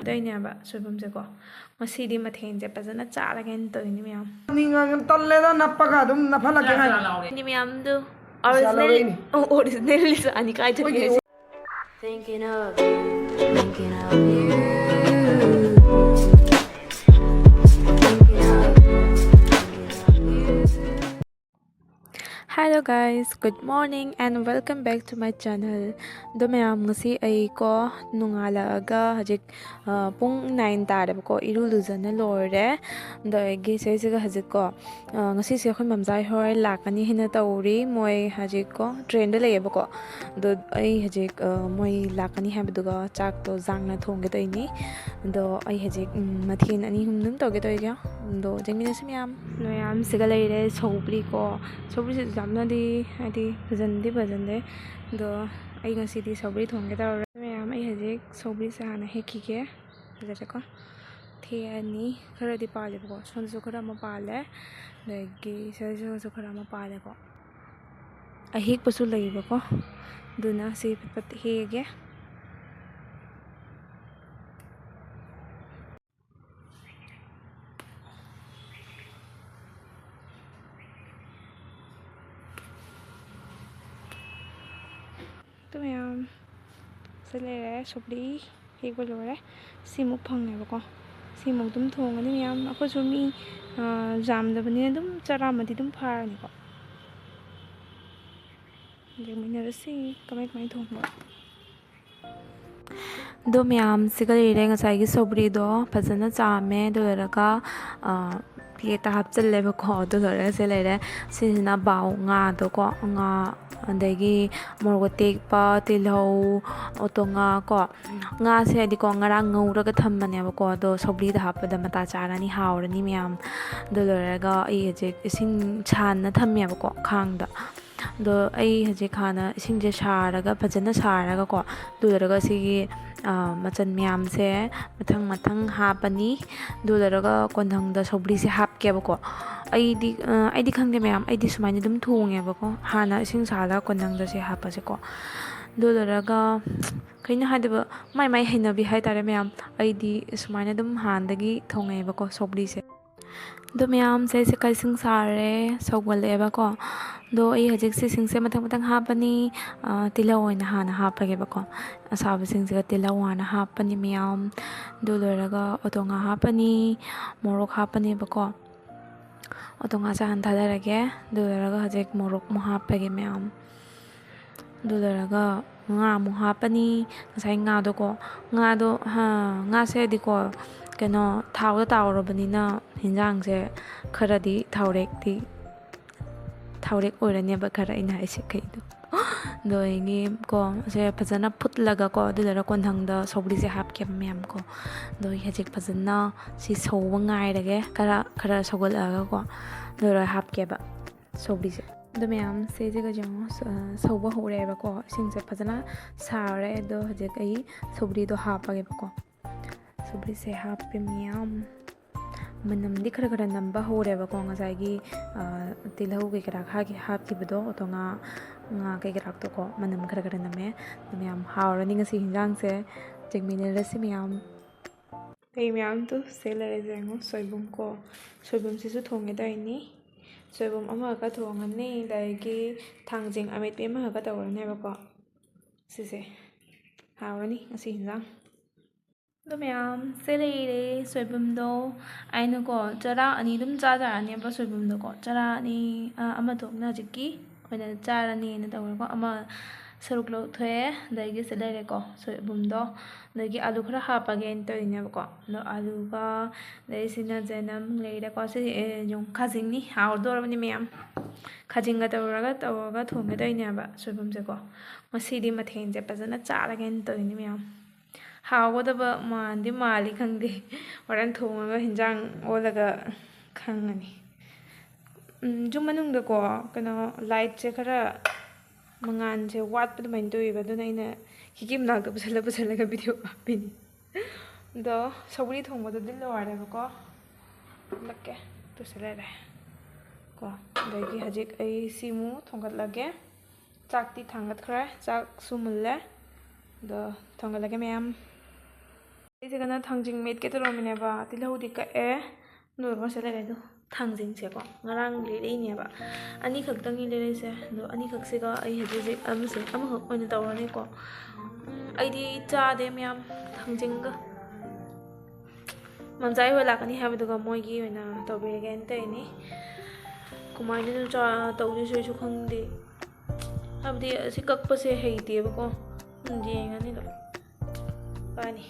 ꯗꯩꯅꯦꯕ ꯁꯣꯏꯕꯨꯝꯁꯦꯀꯣ ꯉꯁꯤꯗꯤ ꯃꯊꯦꯜꯁꯦ ꯐꯖꯅ ꯆꯥꯔꯒꯦꯅ ꯇꯧꯔꯤꯅꯤ ꯃꯌꯥꯝ ꯅꯤꯡꯉ ꯇꯜꯂꯦꯗ ꯅꯞꯄꯒ ꯑꯗꯨꯝ ꯅꯞꯍꯜꯂꯛꯀꯦ ꯍꯥꯏꯅꯤ ꯃꯌꯥꯝꯗꯨ ꯑꯣꯔꯤꯖꯤꯅꯦꯜꯂꯤ ꯆꯥꯅꯤ ꯀꯥꯏꯗꯒꯦ Thinking of you, thinking of you. Hello guys, good morning and welcome back to my channel. Do mayam ngasi ay ko nungalaga hajik pung 9 tare ko iru luzana lore do gi se hajik ko ngasi se khoi mamjai hoi lakani hina tauri moi hajik ko train de leye ko do ai hajik moi lakani ha biduga chak to jangna thong ge ni do ai hajik mathen ani hum dum to ge to ya do jengmina simyam noyam siga leire soubri ko soubri se jamnadi adi bajande do ai ngasidi soubri thongge tawre mayam ai hajik soubri se hana hekige jare ko the ani kharadi pale ko sonso khara ma pale legi so khara ma pale ko ahik pasu leiba ko duna si pat hege to mayam se lere soubri hek lore simuk phangne ko simuk dum thongani mayam akoi su mi jamdabani dum charamadi dum pharani ko jemina rasi kamai thongba do mayam siga lere ngasai gi soubri do phajana chame do leraga plate hapchal leba ko do lere se lere sina baw nga do ko nga andagi morgo tekpa tilhau otonga ko nga se di ko ngarang ngauraga thammane ba ko do soubri da hapada mata charani haurani mayam do leraga ai je ising chan na thamme ba ko khang da do ai haje khana ising je saraga phajana saraga ko do leraga sigi machan mayam se mathang hapani do leraga konthang da soubri se hapke ba ko aidi khangde mayam aidi sumaini dum thonge ba ko hana ising sala konthang da se hapase ko do leraga kaina hadaba mai hainabi hai tare mayam aidi sumaina dum handagi thonge ba ko soubri se do mayam se kaising sare sogwale ba ko do ai hajik se sing se mathang hapani tilau oina hana hapage ba ko asaba sing se tilau hana hapani mayam do leraga otonga hapani morok hapani ba ko otonga sa han thalarage do leraga hajik morok mo hapage mayam do leraga nga mo hapani ngasai nga do ko nga se di ko keno thau da tawrobanina hinjang se kharadi thaurek oirane ba khara ina ise kai do ingi ko se phajana phutlaga ko do lera konthang da soubri se hapke mayam ko do hajik phajana si sowa ngai rage khara sogol aga ko do ra hapke ba soubri se do mayam se jaga jang soba hore ba ko sing se phajana sare do hajik ai soubri do hapage ba ko soubri se happe mayam manam di khara namba hore ba ko ngasai gi tilhau ke kara khagi hapkibado otonga nga ke kara to ko manam khara name mayam haurani ngasi hinjang se jengmine rasi mayam ei mayam tu selere jengo soibum ko soibum se su thonge dai ni soibum ama ka thongani dai gi thangjing amit pe ma ka tawrane ba ko sise haurani ngasi hinjang do mayam selere soibum do aina ko chara ani dum charani ba soibum do ko chara ani ama thokna jiki oina charani na tawr ko ama saruk lo thoe dagi selere ko soibum do dagi alu khara hapage ento ine ba ko no alu ga dai sina janam leire ko se jong khajing ni haur dorani mayam khajing ga tawraga thonge do ine ba soibum se ko masidi mathen je pajana charage ento ine mayam hawadaba mandi mali khangde horan thonga hinjang olaga khangani jum manung da ko kana light che khara mangan che wat pa main toiba duna ina hikim na ga busala ga video apini do soubri thongba do dil ware ba ko lakke to selere ko dagi hajik ai simu thongat lage chakti thangat khra chak sumulle do thongat lage mayam 이제 그냥 당직 몇 개 들어오면해봐 딜러우디까 에 놀면서 내려도 당직제거 나랑 리레이니해봐 아니 극당이 리레이세 너 아니 극세가 아이 해주지 아무세 아무 어느 다오라니까 아이디 짜대면 당직가 mamjai hoi lakani habiduga moigi oina tobiregen taini kumaini nu cha tawdi su khangde habdi asi kakpase heite bako jengani do pani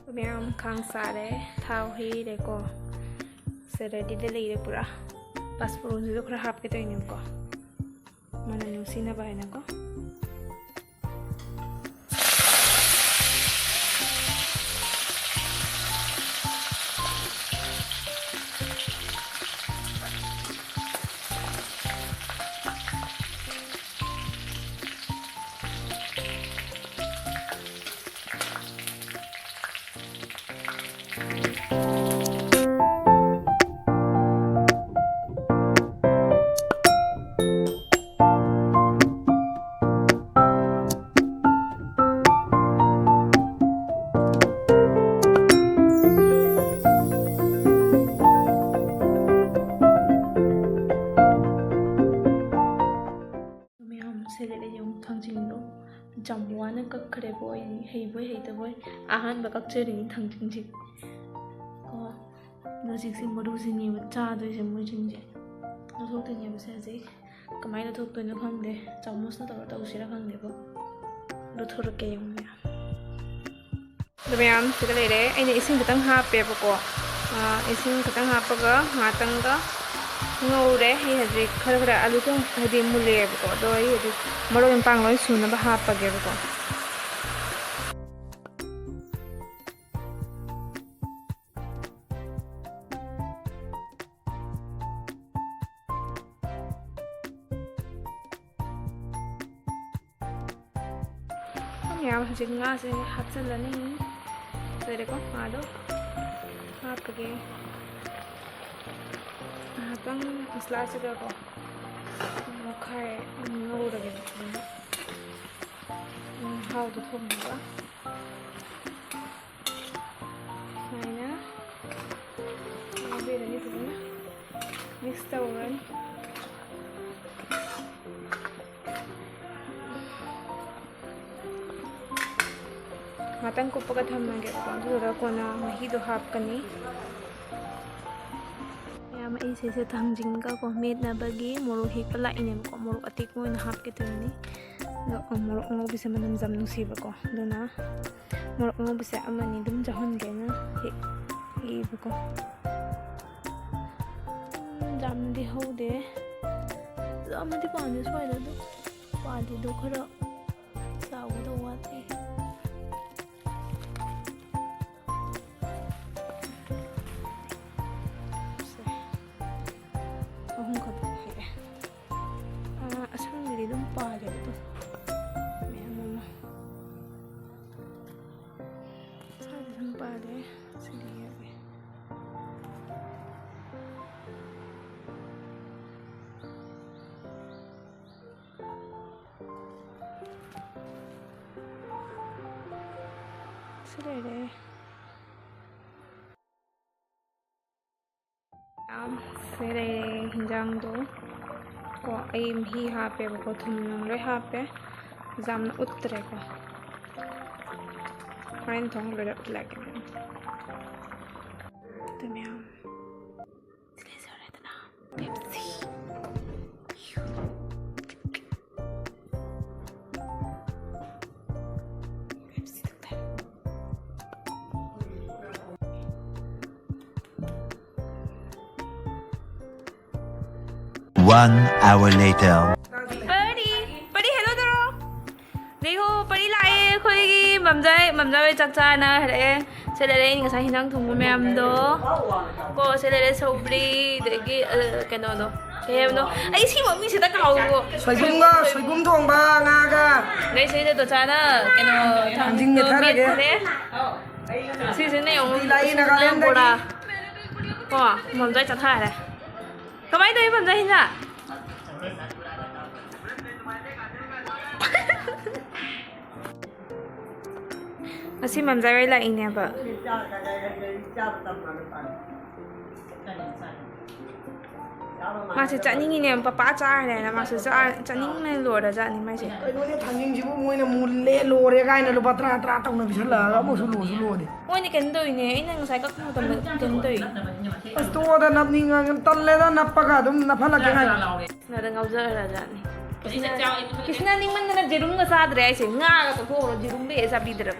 myam khang sare thau hi re ko se ready de leire pura passport ju khra hap ke toini ko mana nu sina baina ko jamwana kakre boy hey boy hey the boy ahan ba kakcheri thang jing ji ko no jik sim modu sini cha do je mo jing je no thok te nyam sa je kamai na thok to no khang de chamos na ta usira khang de bo do thor ke yong ya do myam se le re ai ne isin katang ha pe ba ko isin katang ha pa ga ngatang ga ngौरे हे हजे खर खर आलू तो हदे मुले बको दो हदे मरो में पांग लोय सुना बा हाप पगे बको हम यार हजे nga से हाथ चलनी तेरे को आदो हाप पगे Bang slice it up. Okay, no again. How to thongba. Fjna. Maybe I need to mix the oven. Matang ko pagkat hamage ko. Dura ko na mahido hap kani. Ay se thangjing ka ko met na bagi moro hi pala inem ko moro atik mo na hap ke tani do moro ngo bisa manam jam nu si ba ko do na moro ngo bisa amani dum jahon ge na hi ba ko jam di ho de jam di pa ni swai do pa di do khara sa do wa ti Sirere sirere hinjang do ko aim hi hape ko thum nang re hape jam na utre ko friend thong le like to me Pepsi One hour later. Pari hello daro. Dekho pari lae khoi gi mamjai chakcha na hare selere ni ngasai hinang thum mem do ko selere soubri degi keno do kem do ai si mo mi se da kau go soibum thongba nga ga nei se de to cha na keno Tangjing ne thara ge si se ne ong lai na ga len da ko mamjai chakcha hare kamai doi mamjai hinja Kasi mamjai rai la ine ba. Masih cak ning ini papa achar ne na masih cak ning me lo da cak ning mai se. Kau ni thanging jibu mui na mulle lore kai na lupa tra tau na bisa lah. Kamu sulu deh. Oi ni ken doi ne ina ngai ka mu tam ken doi. Pas tu ada nap ning talle da nap paga dum nap hala kenai. Na da ngau ja ra cak ni. Kisna ning man na jerum ga sa dre se nga ga to ko jerum be sa bi dre.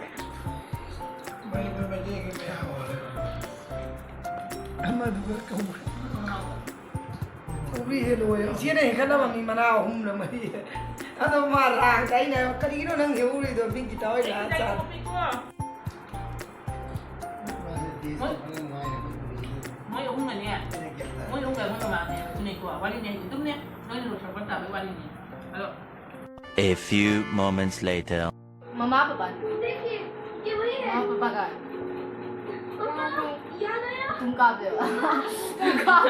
Amma du kau. Soubri hello ya. Sini kan nama mi mana na mai. Ada marang kai na kali no nang soubri do ping kita oi la cha. Mới uống này nè, mới uống về mới mà nè, cái này của quali này cũng nè, nói được rồi bắt đầu với quali này. Alo. A few moments later. Mama apa ban? Mama apa pakai? Tungkap dia. Tungkap.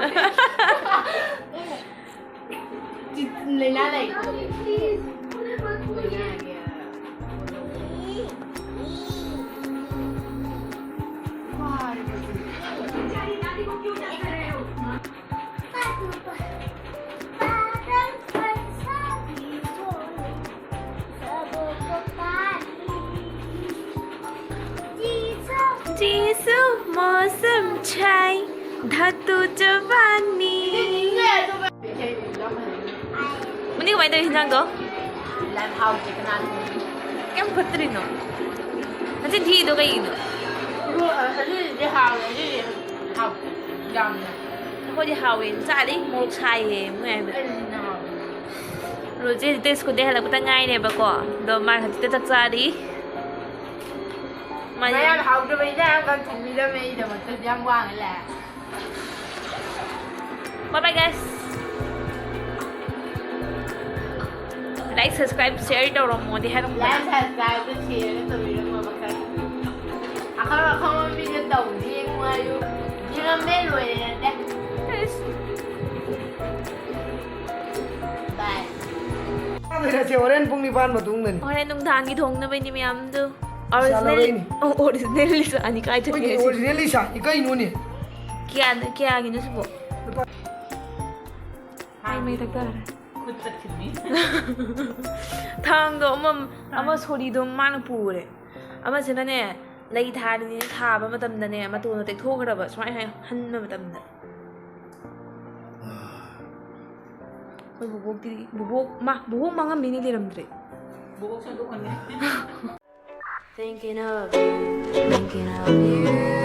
Lena lagi. जीसु मौसम छाई धतु जवानी Mending kau main dari hinang kau? Làm hầu chỉ cần ăn. Em phật rồi nó. Nó trên thi đâu cái gì nữa? Cái hầu này cái hầu dầm này. Kau di hawin sa đi một sai hè mày vậy. Rồi chỉ test của đây là cái ngay này bà có. Đồ mà thật chắc ra đi. Mà em hầu cho bây giờ em còn chuẩn bị cho bây giờ mà tôi dám qua này là. Bye bye guys. Like, subscribe, share đâu rồi mua đi hay không? Like, subscribe, cái chia cái từ đó mà bắt đầu. Không biết cái đầu tiên ngoài luôn. Nhưng mà mấy người này đẹp. Bye. Ada dah cewek pun di pan betung nen. Orang nung thang thong na ba ni ma'am do? Original. Original sa ani kai Oi thang. original isa, ikai nu ni. Kya gino subo. Ay may tagar. Khuất chừng ní. Thang do ama sori do man pure. Ama sina ne lai tha ni tha ba matam da ne matu no tek thok ra ba smai hai han ma matam da. Oi bubok manga mini liram dre. Bố sang cũng còn nè. Thinking of you, thinking of you.